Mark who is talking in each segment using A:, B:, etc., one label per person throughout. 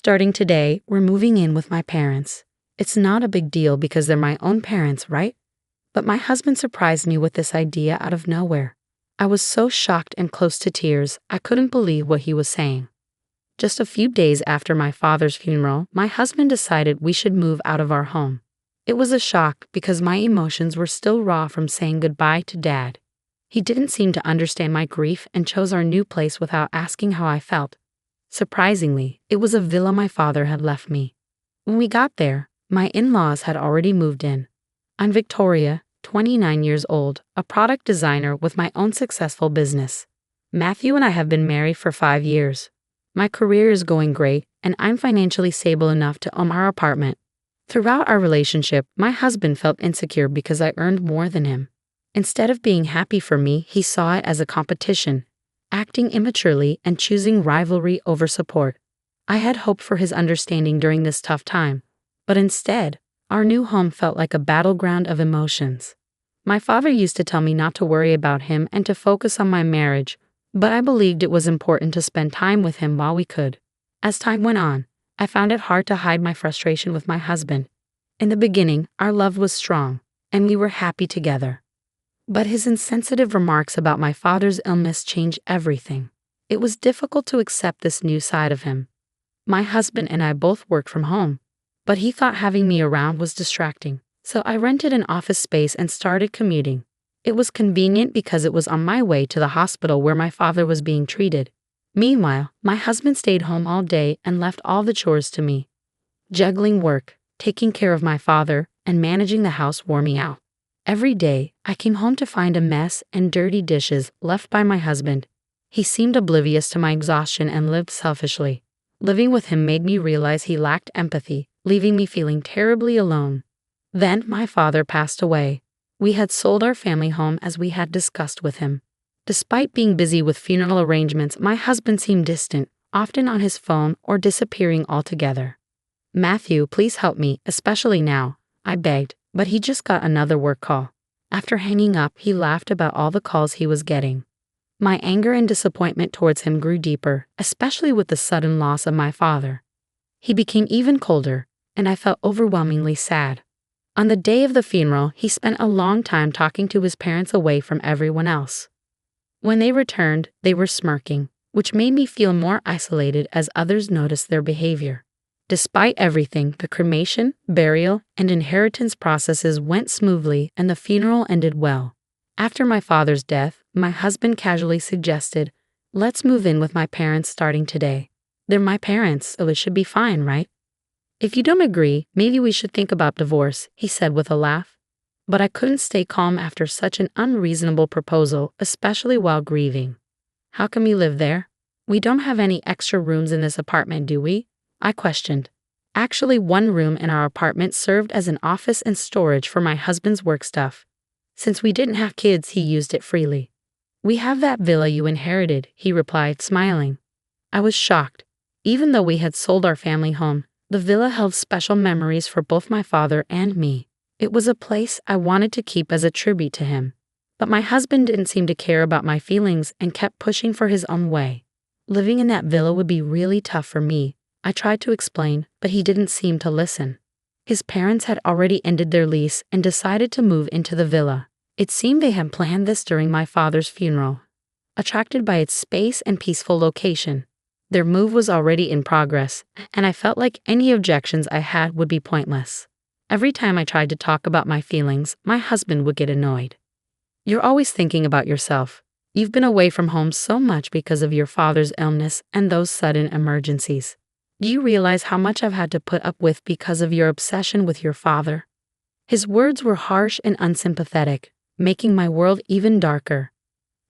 A: Starting today, we're moving in with my parents. It's not a big deal because they're my own parents, right? But my husband surprised me with this idea out of nowhere. I was so shocked and close to tears, I couldn't believe what he was saying. Just a few days after my father's funeral, my husband decided we should move out of our home. It was a shock because my emotions were still raw from saying goodbye to Dad. He didn't seem to understand my grief and chose our new place without asking how I felt. Surprisingly, it was a villa my father had left me. When we got there, my in-laws had already moved in. I'm Victoria, 29 years old, a product designer with my own successful business. Matthew and I have been married for 5 years. My career is going great, and I'm financially stable enough to own our apartment. Throughout our relationship, my husband felt insecure because I earned more than him. Instead of being happy for me, he saw it as a competition, acting immaturely and choosing rivalry over support. I had hoped for his understanding during this tough time, but instead, our new home felt like a battleground of emotions. My father used to tell me not to worry about him and to focus on my marriage, but I believed it was important to spend time with him while we could. As time went on, I found it hard to hide my frustration with my husband. In the beginning, our love was strong, and we were happy together. But his insensitive remarks about my father's illness changed everything. It was difficult to accept this new side of him. My husband and I both worked from home, but he thought having me around was distracting, so I rented an office space and started commuting. It was convenient because it was on my way to the hospital where my father was being treated. Meanwhile, my husband stayed home all day and left all the chores to me. Juggling work, taking care of my father, and managing the house wore me out. Every day, I came home to find a mess and dirty dishes left by my husband. He seemed oblivious to my exhaustion and lived selfishly. Living with him made me realize he lacked empathy, leaving me feeling terribly alone. Then my father passed away. We had sold our family home as we had discussed with him. Despite being busy with funeral arrangements, my husband seemed distant, often on his phone or disappearing altogether. "Matthew, please help me, especially now," I begged, but he just got another work call. After hanging up, he laughed about all the calls he was getting. My anger and disappointment towards him grew deeper, especially with the sudden loss of my father. He became even colder, and I felt overwhelmingly sad. On the day of the funeral, he spent a long time talking to his parents away from everyone else. When they returned, they were smirking, which made me feel more isolated as others noticed their behavior. Despite everything, the cremation, burial, and inheritance processes went smoothly and the funeral ended well. After my father's death, my husband casually suggested, "Let's move in with my parents starting today. They're my parents, so it should be fine, right? If you don't agree, maybe we should think about divorce," he said with a laugh. But I couldn't stay calm after such an unreasonable proposal, especially while grieving. "How can we live there? We don't have any extra rooms in this apartment, do we?" I questioned. Actually, one room in our apartment served as an office and storage for my husband's work stuff. Since we didn't have kids, he used it freely. "We have that villa you inherited," he replied, smiling. I was shocked. Even though we had sold our family home, the villa held special memories for both my father and me. It was a place I wanted to keep as a tribute to him. But my husband didn't seem to care about my feelings and kept pushing for his own way. Living in that villa would be really tough for me. I tried to explain, but he didn't seem to listen. His parents had already ended their lease and decided to move into the villa. It seemed they had planned this during my father's funeral. Attracted by its space and peaceful location, their move was already in progress, and I felt like any objections I had would be pointless. Every time I tried to talk about my feelings, my husband would get annoyed. "You're always thinking about yourself. You've been away from home so much because of your father's illness and those sudden emergencies. Do you realize how much I've had to put up with because of your obsession with your father?" His words were harsh and unsympathetic, making my world even darker.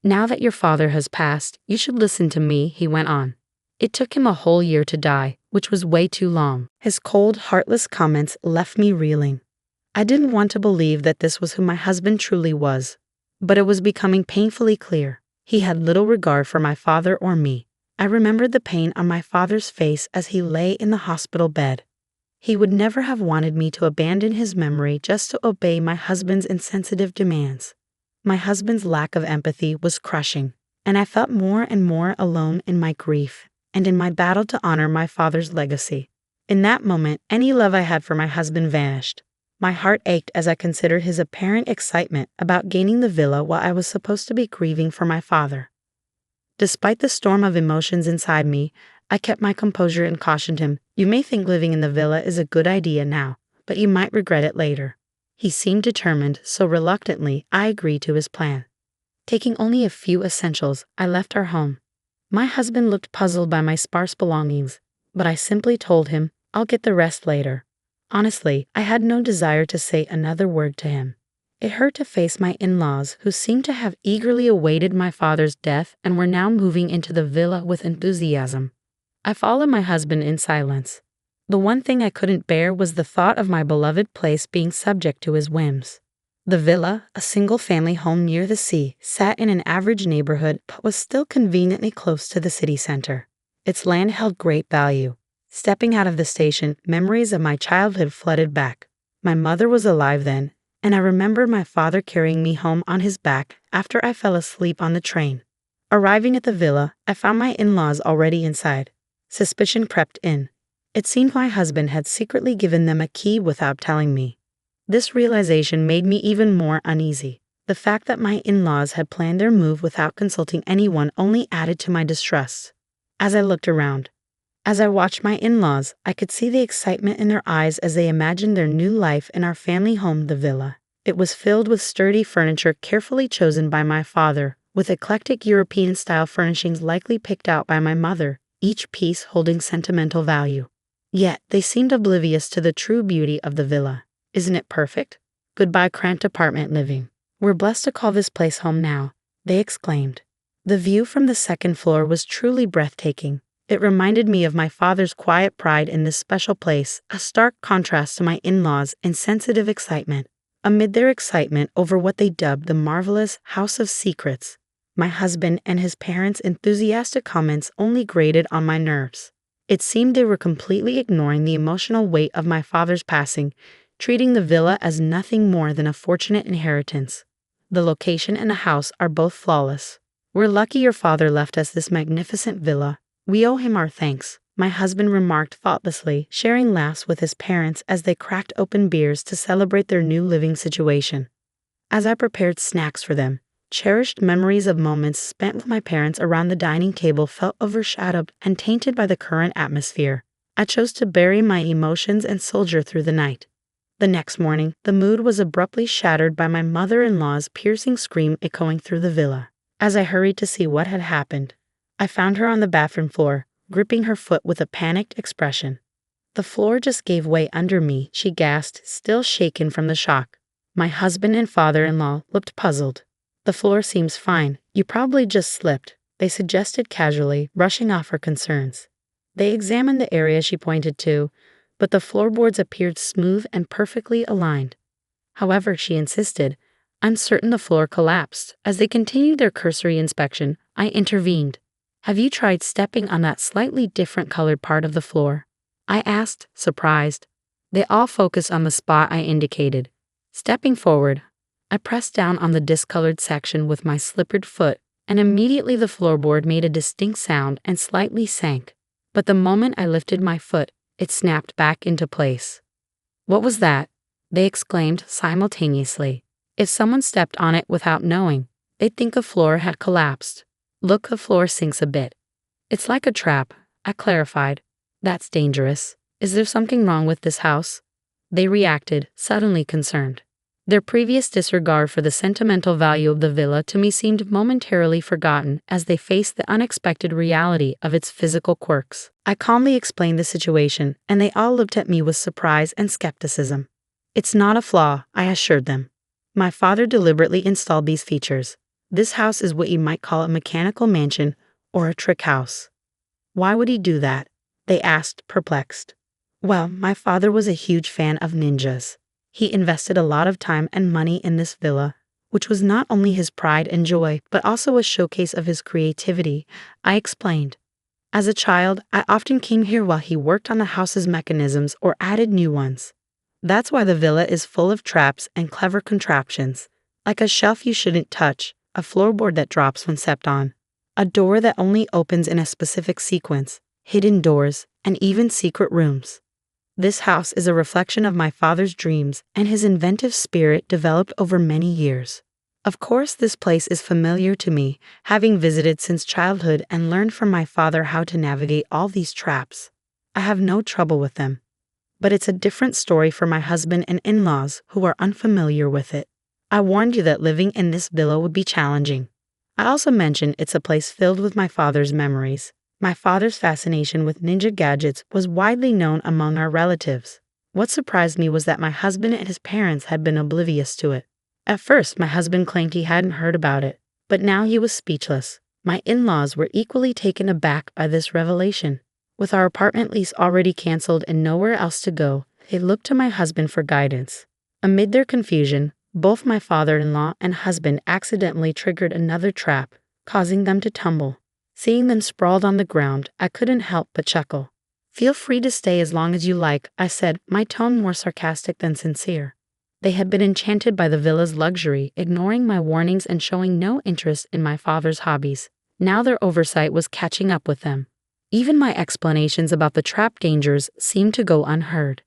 A: "Now that your father has passed, you should listen to me," he went on. "It took him a whole year to die, which was way too long." His cold, heartless comments left me reeling. I didn't want to believe that this was who my husband truly was, but it was becoming painfully clear. He had little regard for my father or me. I remembered the pain on my father's face as he lay in the hospital bed. He would never have wanted me to abandon his memory just to obey my husband's insensitive demands. My husband's lack of empathy was crushing, and I felt more and more alone in my grief. and in my battle to honor my father's legacy. In that moment, any love I had for my husband vanished. My heart ached as I considered his apparent excitement about gaining the villa while I was supposed to be grieving for my father. Despite the storm of emotions inside me, I kept my composure and cautioned him, "You may think living in the villa is a good idea now, but you might regret it later." He seemed determined, so reluctantly, I agreed to his plan. Taking only a few essentials, I left our home. My husband looked puzzled by my sparse belongings, but I simply told him, "I'll get the rest later." Honestly, I had no desire to say another word to him. It hurt to face my in-laws, who seemed to have eagerly awaited my father's death and were now moving into the villa with enthusiasm. I followed my husband in silence. The one thing I couldn't bear was the thought of my beloved place being subject to his whims. The villa, a single-family home near the sea, sat in an average neighborhood but was still conveniently close to the city center. Its land held great value. Stepping out of the station, memories of my childhood flooded back. My mother was alive then, and I remembered my father carrying me home on his back after I fell asleep on the train. Arriving at the villa, I found my in-laws already inside. Suspicion crept in. It seemed my husband had secretly given them a key without telling me. This realization made me even more uneasy. The fact that my in-laws had planned their move without consulting anyone only added to my distrust. As I looked around, as I watched my in-laws, I could see the excitement in their eyes as they imagined their new life in our family home, the villa. It was filled with sturdy furniture carefully chosen by my father, with eclectic European-style furnishings likely picked out by my mother, each piece holding sentimental value. Yet, they seemed oblivious to the true beauty of the villa. "Isn't it perfect? Goodbye cramped apartment living. We're blessed to call this place home now," they exclaimed. The view from the second floor was truly breathtaking. It reminded me of my father's quiet pride in this special place, a stark contrast to my in-laws' insensitive excitement. Amid their excitement over what they dubbed the marvelous House of Secrets, my husband and his parents' enthusiastic comments only grated on my nerves. It seemed they were completely ignoring the emotional weight of my father's passing, treating the villa as nothing more than a fortunate inheritance. The location and the house are both flawless. "We're lucky your father left us this magnificent villa. We owe him our thanks," my husband remarked thoughtlessly, sharing laughs with his parents as they cracked open beers to celebrate their new living situation. As I prepared snacks for them, cherished memories of moments spent with my parents around the dining table felt overshadowed and tainted by the current atmosphere. I chose to bury my emotions and soldier through the night. The next morning, the mood was abruptly shattered by my mother-in-law's piercing scream echoing through the villa. As I hurried to see what had happened, I found her on the bathroom floor, gripping her foot with a panicked expression. "The floor just gave way under me," she gasped, still shaken from the shock. My husband and father-in-law looked puzzled. "The floor seems fine. You probably just slipped," they suggested casually, brushing off her concerns. They examined the area she pointed to, but the floorboards appeared smooth and perfectly aligned. However, she insisted, "I'm certain the floor collapsed." As they continued their cursory inspection, I intervened. "Have you tried stepping on that slightly different colored part of the floor?" I asked, surprised. They all focused on the spot I indicated. Stepping forward, I pressed down on the discolored section with my slippered foot, and immediately the floorboard made a distinct sound and slightly sank. But the moment I lifted my foot, it snapped back into place. "What was that?" they exclaimed simultaneously. If someone stepped on it without knowing, they'd think the floor had collapsed. "Look, the floor sinks a bit. It's like a trap," I clarified. "That's dangerous. Is there something wrong with this house?" They reacted, suddenly concerned. Their previous disregard for the sentimental value of the villa to me seemed momentarily forgotten as they faced the unexpected reality of its physical quirks. I calmly explained the situation, and they all looked at me with surprise and skepticism. "It's not a flaw," I assured them. "My father deliberately installed these features. This house is what you might call a mechanical mansion or a trick house." "Why would he do that?" they asked, perplexed. "Well, my father was a huge fan of ninjas. He invested a lot of time and money in this villa, which was not only his pride and joy, but also a showcase of his creativity," I explained. "As a child, I often came here while he worked on the house's mechanisms or added new ones. That's why the villa is full of traps and clever contraptions, like a shelf you shouldn't touch, a floorboard that drops when stepped on, a door that only opens in a specific sequence, hidden doors, and even secret rooms. This house is a reflection of my father's dreams and his inventive spirit developed over many years. Of course, this place is familiar to me, having visited since childhood and learned from my father how to navigate all these traps. I have no trouble with them. But it's a different story for my husband and in-laws who are unfamiliar with it. I warned you that living in this villa would be challenging. I also mentioned it's a place filled with my father's memories. My father's fascination with ninja gadgets was widely known among our relatives. What surprised me was that my husband and his parents had been oblivious to it. At first, my husband claimed he hadn't heard about it, but now he was speechless. My in-laws were equally taken aback by this revelation. With our apartment lease already canceled and nowhere else to go, they looked to my husband for guidance. Amid their confusion, both my father-in-law and husband accidentally triggered another trap, causing them to tumble. Seeing them sprawled on the ground, I couldn't help but chuckle. "Feel free to stay as long as you like," I said, my tone more sarcastic than sincere. They had been enchanted by the villa's luxury, ignoring my warnings and showing no interest in my father's hobbies. Now their oversight was catching up with them. Even my explanations about the trap dangers seemed to go unheard.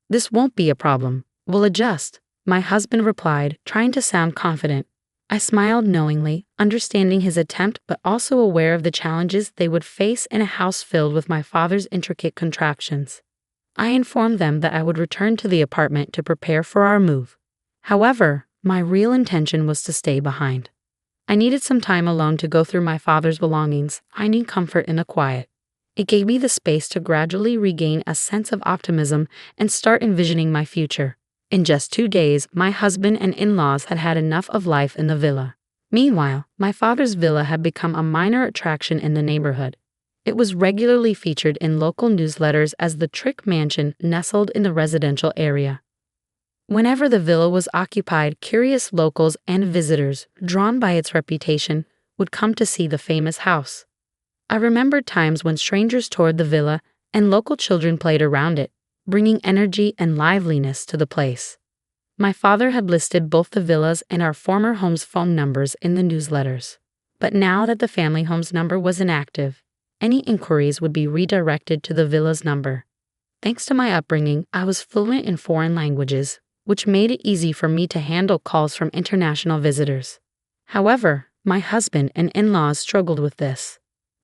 A: "This won't be a problem. We'll adjust," my husband replied, trying to sound confident. I smiled knowingly, understanding his attempt but also aware of the challenges they would face in a house filled with my father's intricate contraptions. I informed them that I would return to the apartment to prepare for our move. However, my real intention was to stay behind. I needed some time alone to go through my father's belongings, finding comfort in the quiet. It gave me the space to gradually regain a sense of optimism and start envisioning my future. In just 2 days, my husband and in-laws had had enough of life in the villa. Meanwhile, my father's villa had become a minor attraction in the neighborhood. It was regularly featured in local newsletters as the trick mansion nestled in the residential area. Whenever the villa was occupied, curious locals and visitors, drawn by its reputation, would come to see the famous house. I remembered times when strangers toured the villa and local children played around it, bringing energy and liveliness to the place. My father had listed both the villa's and our former home's phone numbers in the newsletters. But now that the family home's number was inactive, any inquiries would be redirected to the villa's number. Thanks to my upbringing, I was fluent in foreign languages, which made it easy for me to handle calls from international visitors. However, my husband and in-laws struggled with this.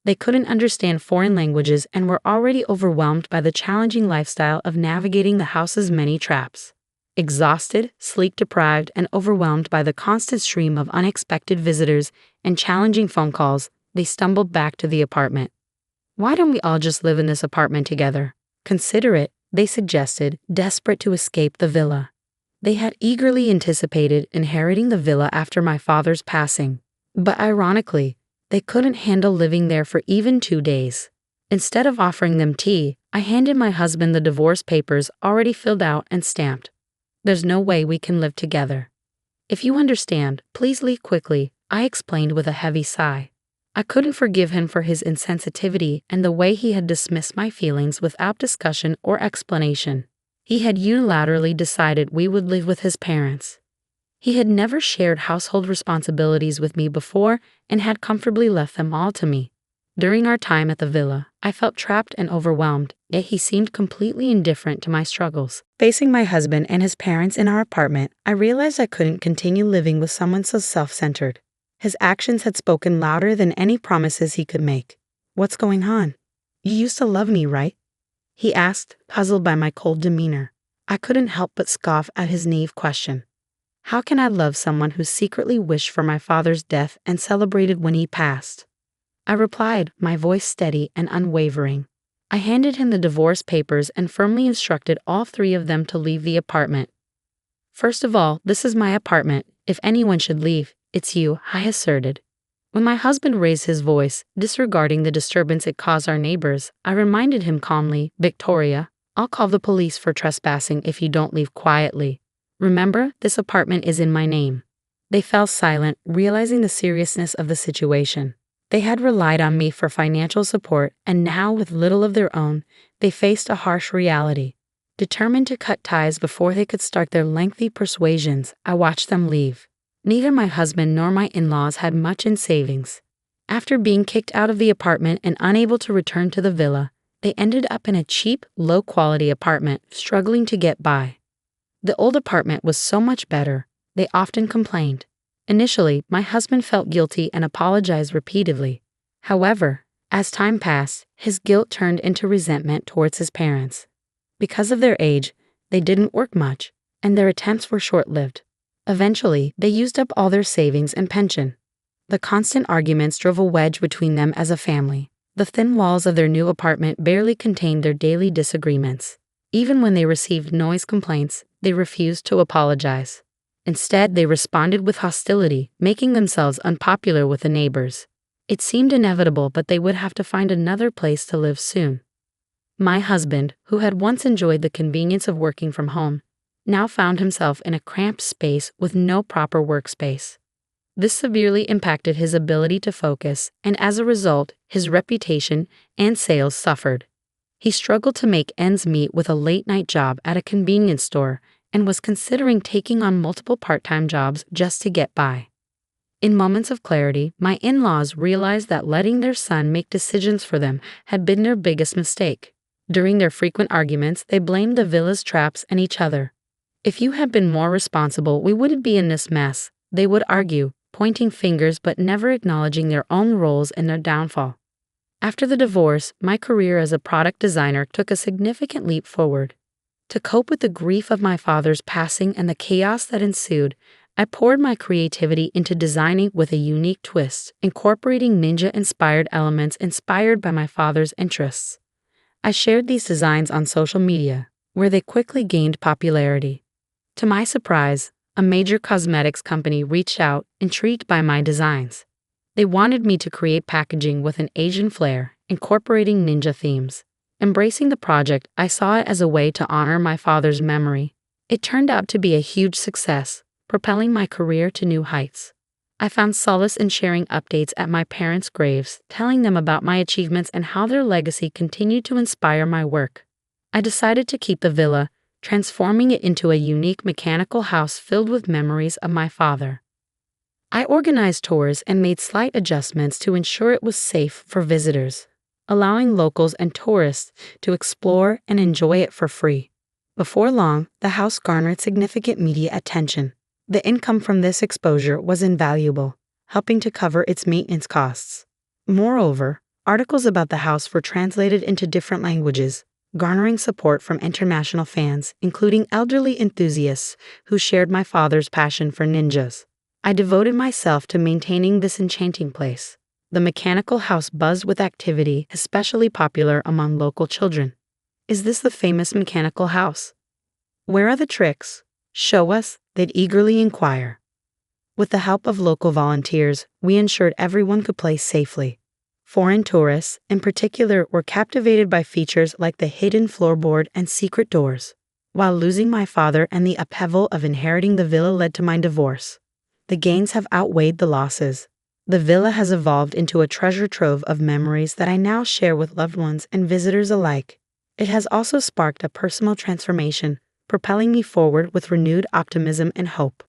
A: They couldn't understand foreign languages and were already overwhelmed by the challenging lifestyle of navigating the house's many traps. Exhausted, sleep-deprived, and overwhelmed by the constant stream of unexpected visitors and challenging phone calls, they stumbled back to the apartment. "Why don't we all just live in this apartment together? Consider it," they suggested, desperate to escape the villa. They had eagerly anticipated inheriting the villa after my father's passing. But ironically, they couldn't handle living there for even 2 days. Instead of offering them tea, I handed my husband the divorce papers already filled out and stamped. "There's no way we can live together. If you understand, please leave quickly," I explained with a heavy sigh. I couldn't forgive him for his insensitivity and the way he had dismissed my feelings without discussion or explanation. He had unilaterally decided we would live with his parents. He had never shared household responsibilities with me before and had comfortably left them all to me. During our time at the villa, I felt trapped and overwhelmed, yet he seemed completely indifferent to my struggles. Facing my husband and his parents in our apartment, I realized I couldn't continue living with someone so self-centered. His actions had spoken louder than any promises he could make. "What's going on? You used to love me, right?" he asked, puzzled by my cold demeanor. I couldn't help but scoff at his naive question. How can I love someone who secretly wished for my father's death and celebrated when he passed? I replied, my voice steady and unwavering. I handed him the divorce papers and firmly instructed all 3 of them to leave the apartment. "First of all, this is my apartment. If anyone should leave, it's you," I asserted. When my husband raised his voice, disregarding the disturbance it caused our neighbors, I reminded him calmly, "Victoria, I'll call the police for trespassing if you don't leave quietly. Remember, this apartment is in my name." They fell silent, realizing the seriousness of the situation. They had relied on me for financial support, and now, with little of their own, they faced a harsh reality. Determined to cut ties before they could start their lengthy persuasions, I watched them leave. Neither my husband nor my in-laws had much in savings. After being kicked out of the apartment and unable to return to the villa, They ended up in a cheap, low-quality apartment, struggling to get by. The old apartment was so much better, they often complained. Initially, my husband felt guilty and apologized repeatedly. However, as time passed, his guilt turned into resentment towards his parents. Because of their age, they didn't work much, and their attempts were short-lived. Eventually, they used up all their savings and pension. The constant arguments drove a wedge between them as a family. The thin walls of their new apartment barely contained their daily disagreements. Even when they received noise complaints, they refused to apologize. Instead, they responded with hostility, making themselves unpopular with the neighbors. It seemed inevitable, but they would have to find another place to live soon. My husband, who had once enjoyed the convenience of working from home, now found himself in a cramped space with no proper workspace. This severely impacted his ability to focus, and as a result, his reputation and sales suffered. He struggled to make ends meet with a late-night job at a convenience store and was considering taking on multiple part-time jobs just to get by. In moments of clarity, my in-laws realized that letting their son make decisions for them had been their biggest mistake. During their frequent arguments, they blamed the villa's traps and each other. "If you had been more responsible, we wouldn't be in this mess," they would argue, pointing fingers but never acknowledging their own roles in their downfall. After the divorce, my career as a product designer took a significant leap forward. To cope with the grief of my father's passing and the chaos that ensued, I poured my creativity into designing with a unique twist, incorporating ninja-inspired elements inspired by my father's interests. I shared these designs on social media, where they quickly gained popularity. To my surprise, a major cosmetics company reached out, intrigued by my designs. They wanted me to create packaging with an Asian flair, incorporating ninja themes. Embracing the project, I saw it as a way to honor my father's memory. It turned out to be a huge success, propelling my career to new heights. I found solace in sharing updates at my parents' graves, telling them about my achievements and how their legacy continued to inspire my work. I decided to keep the villa, transforming it into a unique mechanical house filled with memories of my father. I organized tours and made slight adjustments to ensure it was safe for visitors, allowing locals and tourists to explore and enjoy it for free. Before long, the house garnered significant media attention. The income from this exposure was invaluable, helping to cover its maintenance costs. Moreover, articles about the house were translated into different languages, garnering support from international fans, including elderly enthusiasts who shared my father's passion for ninjas. I devoted myself to maintaining this enchanting place. The mechanical house buzzed with activity, especially popular among local children. "Is this the famous mechanical house? Where are the tricks? Show us," they'd eagerly inquire. With the help of local volunteers, we ensured everyone could play safely. Foreign tourists, in particular, were captivated by features like the hidden floorboard and secret doors. While losing my father and the upheaval of inheriting the villa led to my divorce, the gains have outweighed the losses. The villa has evolved into a treasure trove of memories that I now share with loved ones and visitors alike. It has also sparked a personal transformation, propelling me forward with renewed optimism and hope.